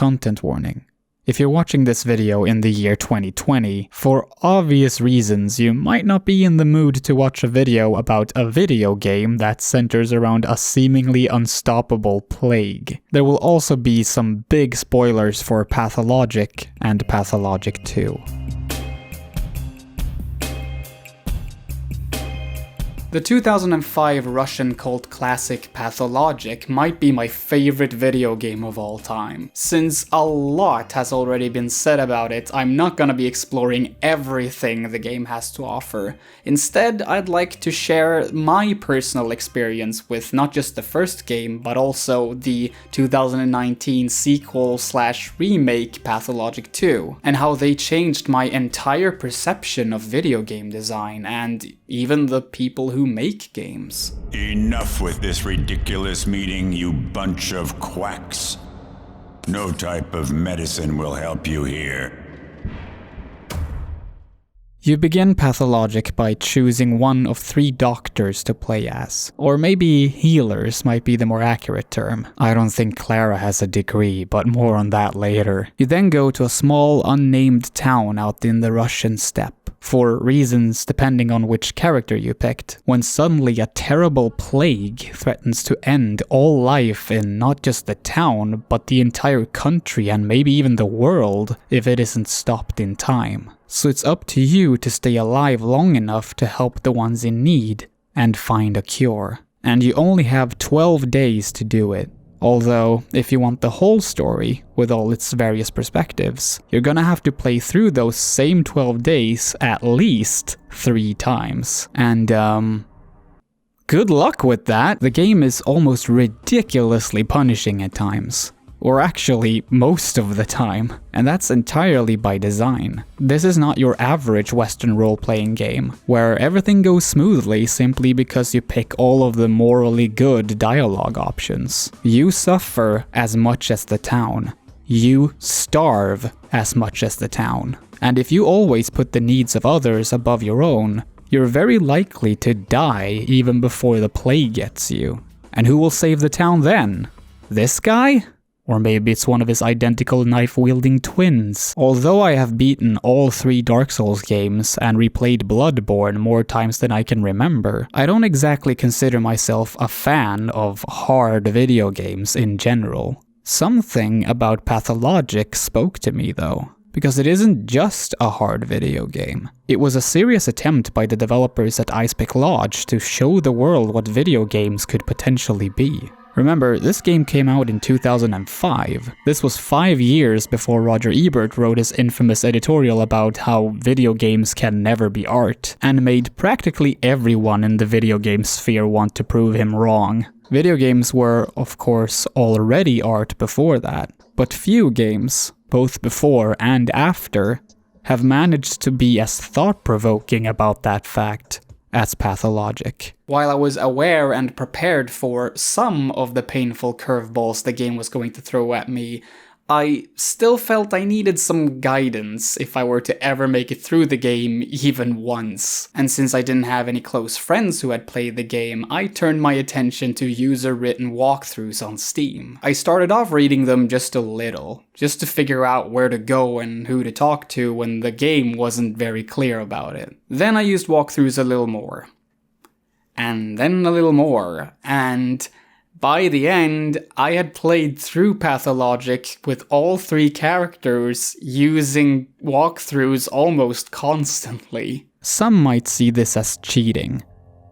content warning. If you're watching this video in the year 2020, for obvious reasons you might not be in the mood to watch a video about a video game that centers around a seemingly unstoppable plague. There will also be some big spoilers for Pathologic and Pathologic 2. The 2005 Russian cult classic Pathologic might be my favorite video game of all time. Since a lot has already been said about it, I'm not gonna be exploring everything the game has to offer. Instead, I'd like to share my personal experience with not just the first game, but also the 2019 sequel/remake Pathologic 2, and how they changed my entire perception of video game design and even the people who make games. Enough with this ridiculous meeting, you bunch of quacks. No type of medicine will help you here. You begin Pathologic by choosing one of 3 doctors to play as. Or maybe healers might be the more accurate term. I don't think Clara has a degree, but more on that later. You then go to a small, unnamed town out in the Russian steppe. For reasons depending on which character you picked, when suddenly a terrible plague threatens to end all life in not just the town, but the entire country and maybe even the world if it isn't stopped in time. So it's up to you to stay alive long enough to help the ones in need and find a cure. And you only have 12 days to do it. Although, if you want the whole story, with all its various perspectives, you're gonna have to play through those same 12 days at least 3 times. And, good luck with that! The game is almost ridiculously punishing at times. Or actually, most of the time. And that's entirely by design. This is not your average Western role-playing game, where everything goes smoothly simply because you pick all of the morally good dialogue options. You suffer as much as the town. You starve as much as the town. And if you always put the needs of others above your own, you're very likely to die even before the plague gets you. And who will save the town then? This guy? Or maybe it's one of his identical knife-wielding twins. Although I have beaten all 3 Dark Souls games and replayed Bloodborne more times than I can remember, I don't exactly consider myself a fan of hard video games in general. Something about Pathologic spoke to me though, because it isn't just a hard video game. It was a serious attempt by the developers at Icepick Lodge to show the world what video games could potentially be. Remember, this game came out in 2005. This was 5 years before Roger Ebert wrote his infamous editorial about how video games can never be art, and made practically everyone in the video game sphere want to prove him wrong. Video games were, of course, already art before that, but few games, both before and after, have managed to be as thought-provoking about that fact as Pathologic. While I was aware and prepared for some of the painful curveballs the game was going to throw at me, I still felt I needed some guidance if I were to ever make it through the game even once. And since I didn't have any close friends who had played the game, I turned my attention to user-written walkthroughs on Steam. I started off reading them just a little, just to figure out where to go and who to talk to when the game wasn't very clear about it. Then I used walkthroughs a little more. And then a little more, and by the end, I had played through Pathologic with all 3 characters using walkthroughs almost constantly. Some might see this as cheating.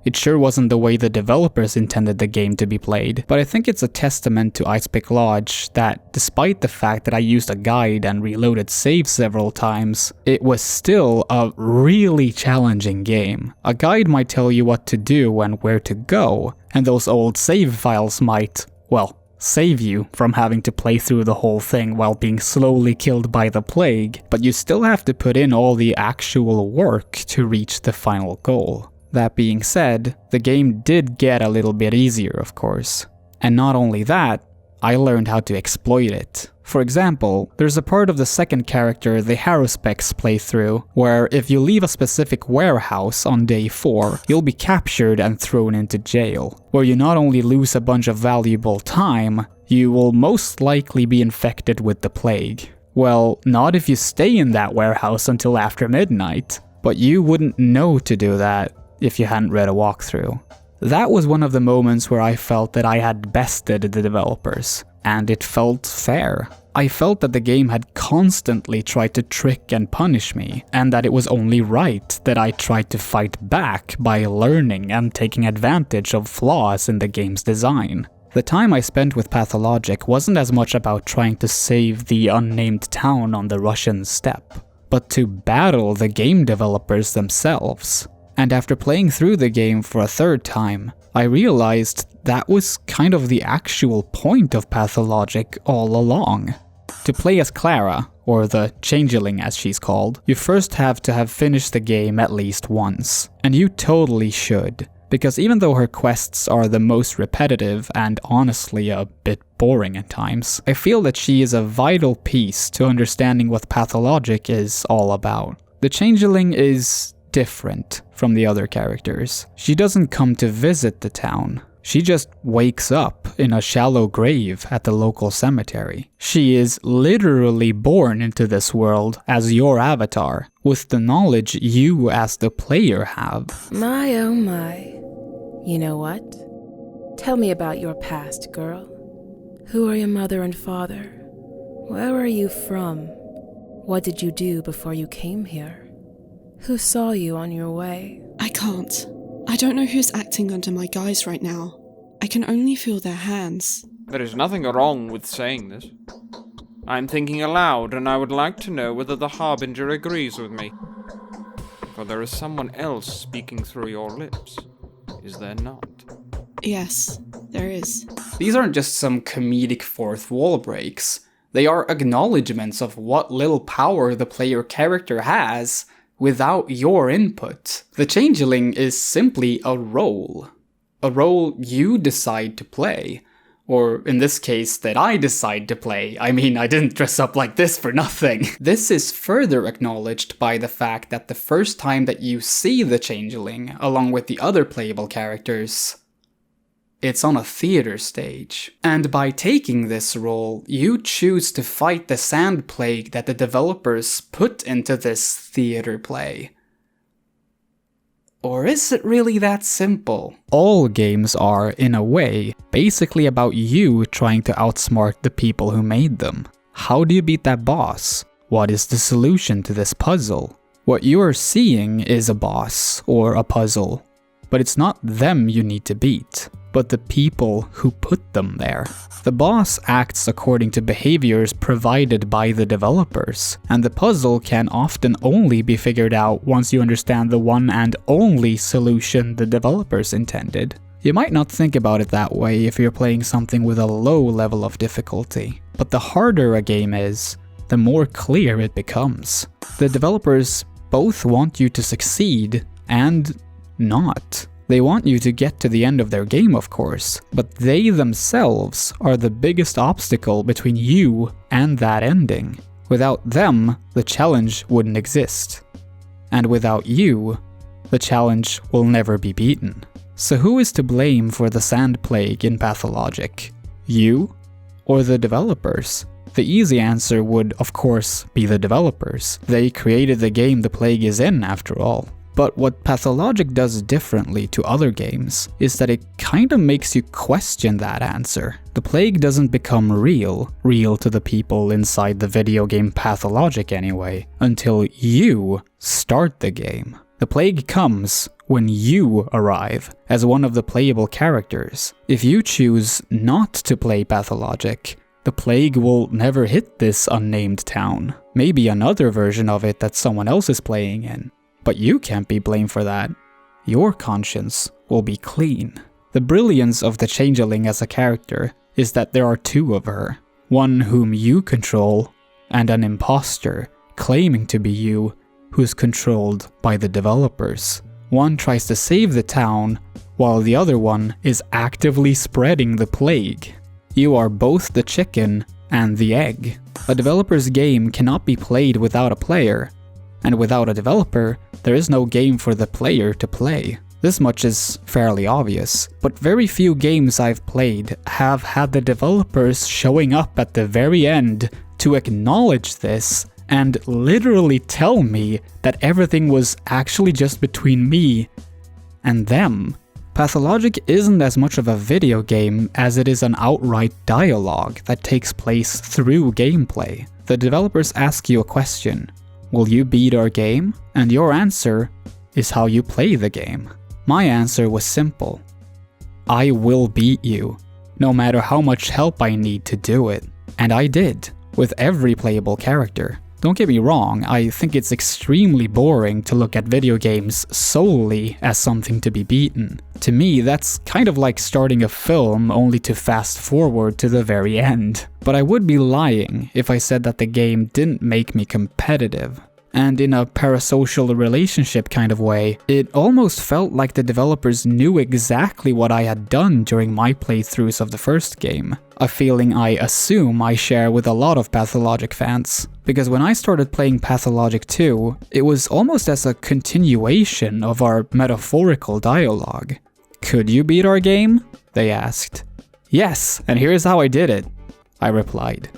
It sure wasn't the way the developers intended the game to be played, but I think it's a testament to Icepick Lodge that despite the fact that I used a guide and reloaded saves several times, it was still a really challenging game. A guide might tell you what to do and where to go, and those old save files might, well, save you from having to play through the whole thing while being slowly killed by the plague, but you still have to put in all the actual work to reach the final goal. That being said, the game did get a little bit easier, of course. And not only that, I learned how to exploit it. For example, there's a part of the second character the Haruspecs play through, where if you leave a specific warehouse on day 4, you'll be captured and thrown into jail, where you not only lose a bunch of valuable time, you will most likely be infected with the plague. Well, not if you stay in that warehouse until after midnight, but you wouldn't know to do that if you hadn't read a walkthrough. That was one of the moments where I felt that I had bested the developers, and it felt fair. I felt that the game had constantly tried to trick and punish me, and that it was only right that I tried to fight back by learning and taking advantage of flaws in the game's design. The time I spent with Pathologic wasn't as much about trying to save the unnamed town on the Russian steppe, but to battle the game developers themselves. And after playing through the game for a third time, I realized that was kind of the actual point of Pathologic all along. To play as Clara, or the Changeling as she's called, you first have to have finished the game at least once. And you totally should, because even though her quests are the most repetitive and honestly a bit boring at times, I feel that she is a vital piece to understanding what Pathologic is all about. The Changeling is different from the other characters. She doesn't come to visit the town. She just wakes up in a shallow grave at the local cemetery. She is literally born into this world as your avatar, with the knowledge you as the player have. My oh my. You know what? Tell me about your past, girl. Who are your mother and father? Where are you from? What did you do before you came here? Who saw you on your way? I can't. I don't know who's acting under my guise right now. I can only feel their hands. There is nothing wrong with saying this. I'm thinking aloud, and I would like to know whether the Harbinger agrees with me. For there is someone else speaking through your lips. Is there not? Yes, there is. These aren't just some comedic fourth wall breaks. They are acknowledgements of what little power the player character has without your input. The Changeling is simply a role you decide to play. Or in this case, that I decide to play. I mean, I didn't dress up like this for nothing. This is further acknowledged by the fact that the first time that you see the Changeling, along with the other playable characters, it's on a theater stage. And by taking this role, you choose to fight the sand plague that the developers put into this theater play. Or is it really that simple? All games are, in a way, basically about you trying to outsmart the people who made them. How do you beat that boss? What is the solution to this puzzle? What you are seeing is a boss, or a puzzle, but it's not them you need to beat, but the people who put them there. The boss acts according to behaviors provided by the developers, and the puzzle can often only be figured out once you understand the one and only solution the developers intended. You might not think about it that way if you're playing something with a low level of difficulty, but the harder a game is, the more clear it becomes. The developers both want you to succeed and not. They want you to get to the end of their game, of course, but they themselves are the biggest obstacle between you and that ending. Without them, the challenge wouldn't exist. And without you, the challenge will never be beaten. So who is to blame for the sand plague in Pathologic? You or the developers? The easy answer would, of course, be the developers. They created the game the plague is in, after all. But what Pathologic does differently to other games is that it kinda makes you question that answer. The plague doesn't become real to the people inside the video game Pathologic anyway, until you start the game. The plague comes when you arrive as one of the playable characters. If you choose not to play Pathologic, the plague will never hit this unnamed town. Maybe another version of it that someone else is playing in. But you can't be blamed for that. Your conscience will be clean. The brilliance of the Changeling as a character is that there are two of her. One whom you control, and an imposter claiming to be you who's controlled by the developers. One tries to save the town, while the other one is actively spreading the plague. You are both the chicken and the egg. A developer's game cannot be played without a player, and without a developer, there is no game for the player to play. This much is fairly obvious, but very few games I've played have had the developers showing up at the very end to acknowledge this and literally tell me that everything was actually just between me and them. Pathologic isn't as much of a video game as it is an outright dialogue that takes place through gameplay. The developers ask you a question: will you beat our game? And your answer is how you play the game. My answer was simple: I will beat you, no matter how much help I need to do it. And I did, with every playable character. Don't get me wrong, I think it's extremely boring to look at video games solely as something to be beaten. To me, that's kind of like starting a film only to fast forward to the very end. But I would be lying if I said that the game didn't make me competitive. And in a parasocial relationship kind of way, it almost felt like the developers knew exactly what I had done during my playthroughs of the first game. A feeling I assume I share with a lot of Pathologic fans. Because when I started playing Pathologic 2, it was almost as a continuation of our metaphorical dialogue. "Could you beat our game?" they asked. "Yes, and here's how I did it," I replied.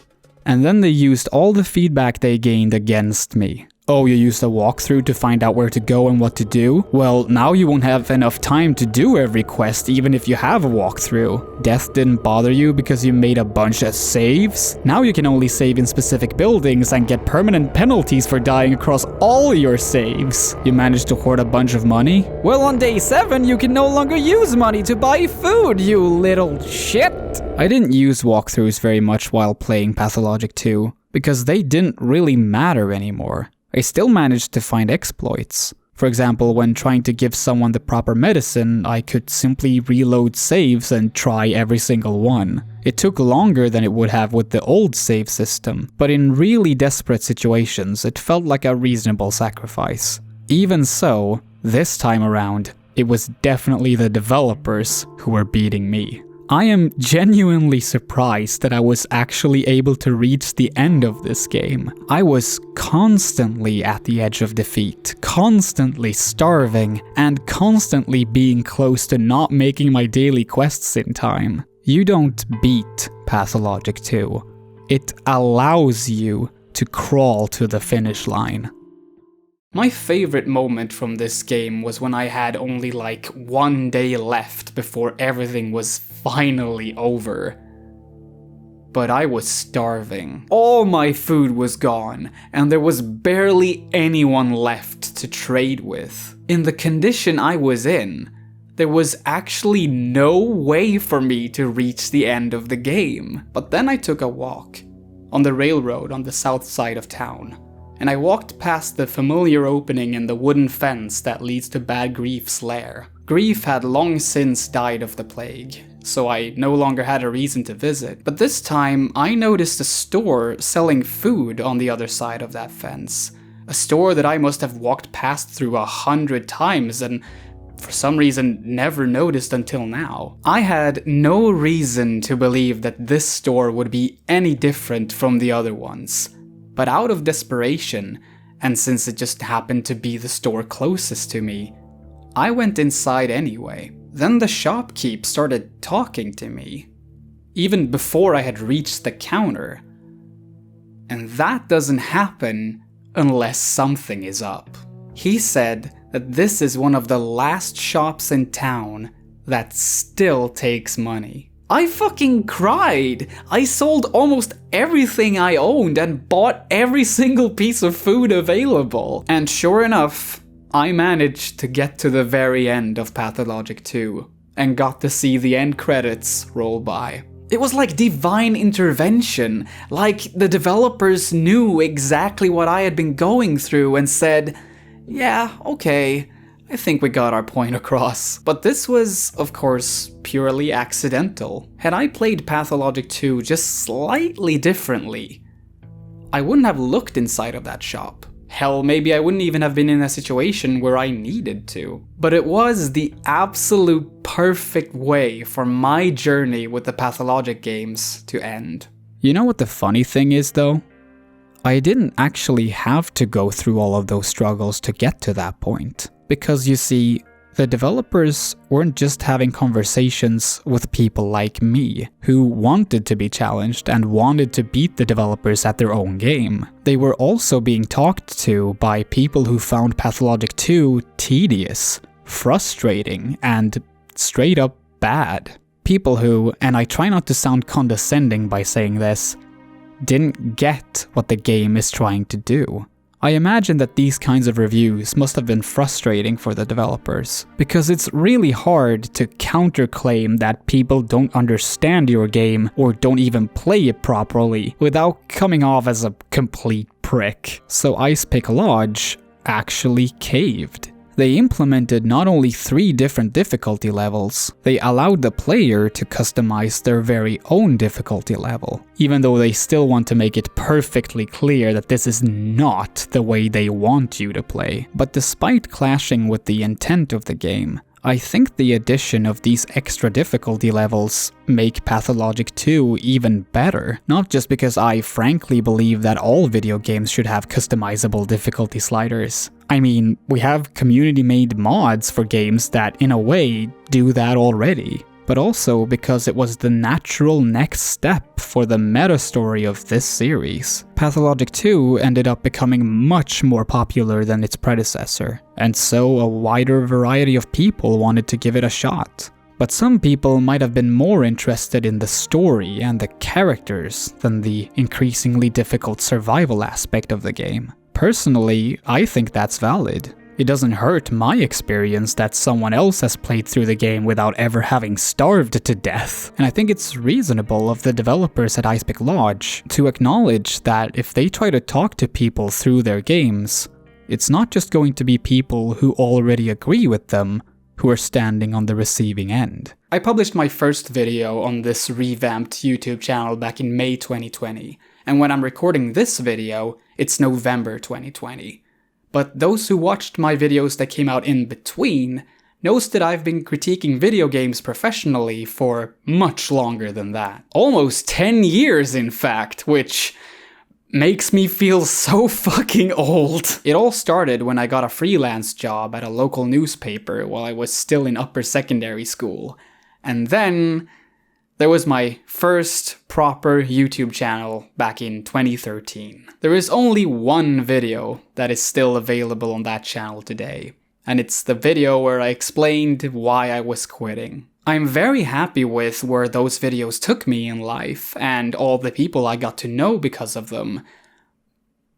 And then they used all the feedback they gained against me. "Oh, you used a walkthrough to find out where to go and what to do? Well, now you won't have enough time to do every quest even if you have a walkthrough. Death didn't bother you because you made a bunch of saves? Now you can only save in specific buildings and get permanent penalties for dying across all your saves. You managed to hoard a bunch of money? Well, on day 7 you can no longer use money to buy food, you little shit!" I didn't use walkthroughs very much while playing Pathologic 2, because they didn't really matter anymore. I still managed to find exploits. For example, when trying to give someone the proper medicine, I could simply reload saves and try every single one. It took longer than it would have with the old save system, but in really desperate situations, it felt like a reasonable sacrifice. Even so, this time around, it was definitely the developers who were beating me. I am genuinely surprised that I was actually able to reach the end of this game. I was constantly at the edge of defeat, constantly starving, and constantly being close to not making my daily quests in time. You don't beat Pathologic 2. It allows you to crawl to the finish line. My favorite moment from this game was when I had only like 1 day left before everything was finally over. But I was starving. All my food was gone, and there was barely anyone left to trade with. In the condition I was in, there was actually no way for me to reach the end of the game. But then I took a walk on the railroad on the south side of town. And I walked past the familiar opening in the wooden fence that leads to Bad Grief's lair. Grief had long since died of the plague, so I no longer had a reason to visit. But this time, I noticed a store selling food on the other side of that fence. A store that I must have walked past through 100 times and for some reason never noticed until now. I had no reason to believe that this store would be any different from the other ones. But out of desperation, and since it just happened to be the store closest to me, I went inside anyway. Then the shopkeep started talking to me, even before I had reached the counter. And that doesn't happen unless something is up. He said that this is one of the last shops in town that still takes money. I fucking cried! I sold almost everything I owned and bought every single piece of food available. And sure enough, I managed to get to the very end of Pathologic 2 and got to see the end credits roll by. It was like divine intervention, like the developers knew exactly what I had been going through and said, "Yeah, okay, I think we got our point across." But this was, of course, purely accidental. Had I played Pathologic 2 just slightly differently, I wouldn't have looked inside of that shop. Hell, maybe I wouldn't even have been in a situation where I needed to. But it was the absolute perfect way for my journey with the Pathologic games to end. You know what the funny thing is though? I didn't actually have to go through all of those struggles to get to that point. Because you see, the developers weren't just having conversations with people like me, who wanted to be challenged and wanted to beat the developers at their own game. They were also being talked to by people who found Pathologic 2 tedious, frustrating, and straight up bad. People who, and I try not to sound condescending by saying this, didn't get what the game is trying to do. I imagine that these kinds of reviews must have been frustrating for the developers, because it's really hard to counterclaim that people don't understand your game or don't even play it properly without coming off as a complete prick. So Ice Pick Lodge actually caved. They implemented not only 3 different difficulty levels, they allowed the player to customize their very own difficulty level, even though they still want to make it perfectly clear that this is not the way they want you to play. But despite clashing with the intent of the game, I think the addition of these extra difficulty levels make Pathologic 2 even better. Not just because I frankly believe that all video games should have customizable difficulty sliders. I mean, we have community-made mods for games that, in a way, do that already. But also because it was the natural next step for the meta story of this series. Pathologic 2 ended up becoming much more popular than its predecessor, and so a wider variety of people wanted to give it a shot. But some people might have been more interested in the story and the characters than the increasingly difficult survival aspect of the game. Personally, I think that's valid. It doesn't hurt my experience that someone else has played through the game without ever having starved to death. And I think it's reasonable of the developers at Ice Pick Lodge to acknowledge that if they try to talk to people through their games, it's not just going to be people who already agree with them who are standing on the receiving end. I published my first video on this revamped YouTube channel back in May 2020, and when I'm recording this video, it's November 2020. But those who watched my videos that came out in between knows that I've been critiquing video games professionally for much longer than that. Almost 10 years in fact, which makes me feel so fucking old. It all started when I got a freelance job at a local newspaper while I was still in upper secondary school. And then there was my first proper YouTube channel back in 2013. There is only one video that is still available on that channel today, and it's the video where I explained why I was quitting. I'm very happy with where those videos took me in life and all the people I got to know because of them,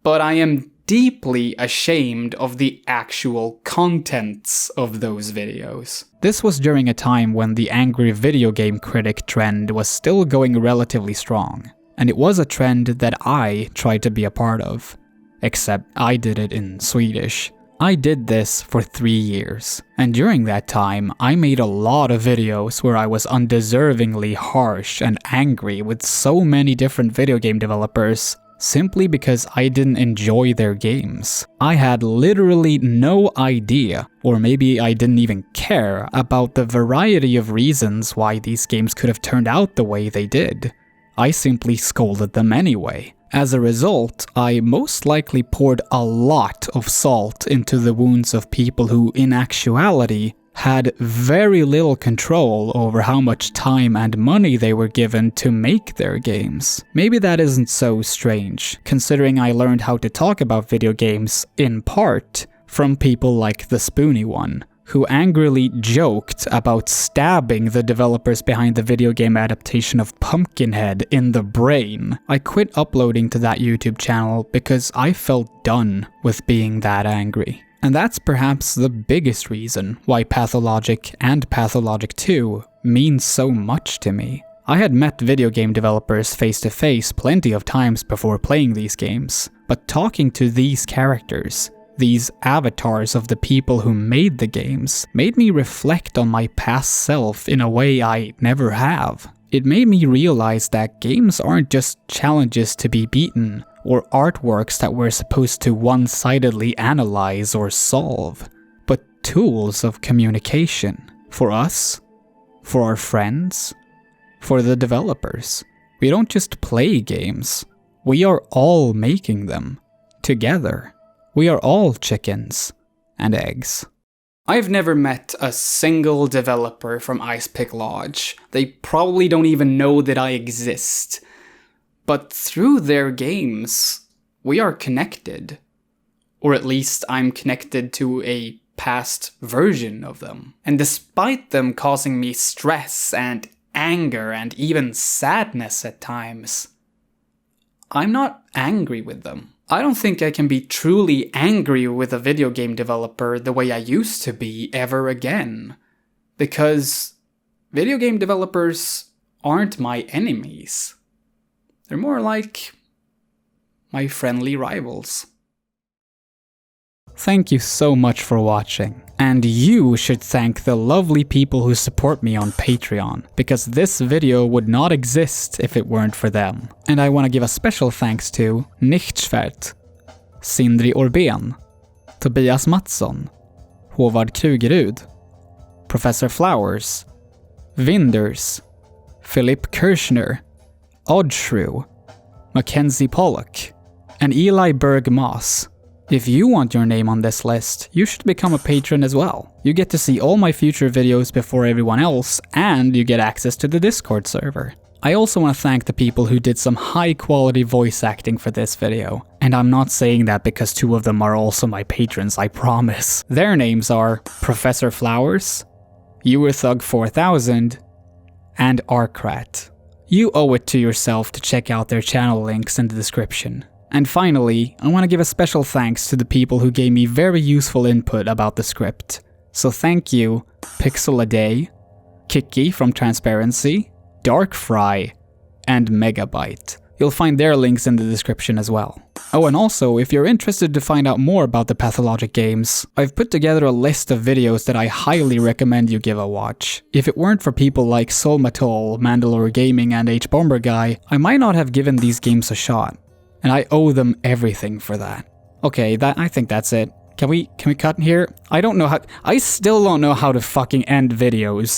but I am deeply ashamed of the actual contents of those videos. This was during a time when the angry video game critic trend was still going relatively strong, and it was a trend that I tried to be a part of. Except I did it in Swedish. I did this for 3 years, and during that time I made a lot of videos where I was undeservingly harsh and angry with so many different video game developers simply because I didn't enjoy their games. I had literally no idea, or maybe I didn't even care, about the variety of reasons why these games could have turned out the way they did. I simply scolded them anyway. As a result, I most likely poured a lot of salt into the wounds of people who, in actuality, had very little control over how much time and money they were given to make their games. Maybe that isn't so strange, considering I learned how to talk about video games, in part, from people like the Spoony One, who angrily joked about stabbing the developers behind the video game adaptation of Pumpkinhead in the brain. I quit uploading to that YouTube channel because I felt done with being that angry. And that's perhaps the biggest reason why Pathologic and Pathologic 2 mean so much to me. I had met video game developers face to face plenty of times before playing these games, but talking to these characters, these avatars of the people who made the games, made me reflect on my past self in a way I never have. It made me realize that games aren't just challenges to be beaten, or artworks that we're supposed to one-sidedly analyze or solve, but tools of communication for us, for our friends, for the developers. We don't just play games, we are all making them together. We are all chickens and eggs. I've never met a single developer from Icepick Lodge. They probably don't even know that I exist. But through their games, we are connected. Or at least I'm connected to a past version of them. And despite them causing me stress and anger and even sadness at times, I'm not angry with them. I don't think I can be truly angry with a video game developer the way I used to be ever again. Because video game developers aren't my enemies. They're more like my friendly rivals. Thank you so much for watching. And you should thank the lovely people who support me on Patreon, because this video would not exist if it weren't for them. And I want to give a special thanks to Nichtschwert, Sindri Orben, Tobias Mattsson, Håvard Krugerud, Professor Flowers, Vinders, Philip Kirschner, Oddshrew, Mackenzie Pollock, and Eli Berg-Moss. If you want your name on this list, you should become a patron as well. You get to see all my future videos before everyone else, and you get access to the Discord server. I also want to thank the people who did some high quality voice acting for this video. And I'm not saying that because 2 of them are also my patrons, I promise. Their names are Professor Flowers, Eurthug4000, and Arkrat. You owe it to yourself to check out their channel links in the description. And finally, I want to give a special thanks to the people who gave me very useful input about the script. So thank you, Pixel a Day, Kiki from Transparency, Darkfry, and Megabyte. You'll find their links in the description as well. Oh, and also, if you're interested to find out more about the Pathologic games, I've put together a list of videos that I highly recommend you give a watch. If it weren't for people like Solmatol, Mandalore Gaming, and H-Bomber Guy, I might not have given these games a shot. And I owe them everything for that. Okay, I think that's it. Can we cut here? I still don't know how to fucking end videos.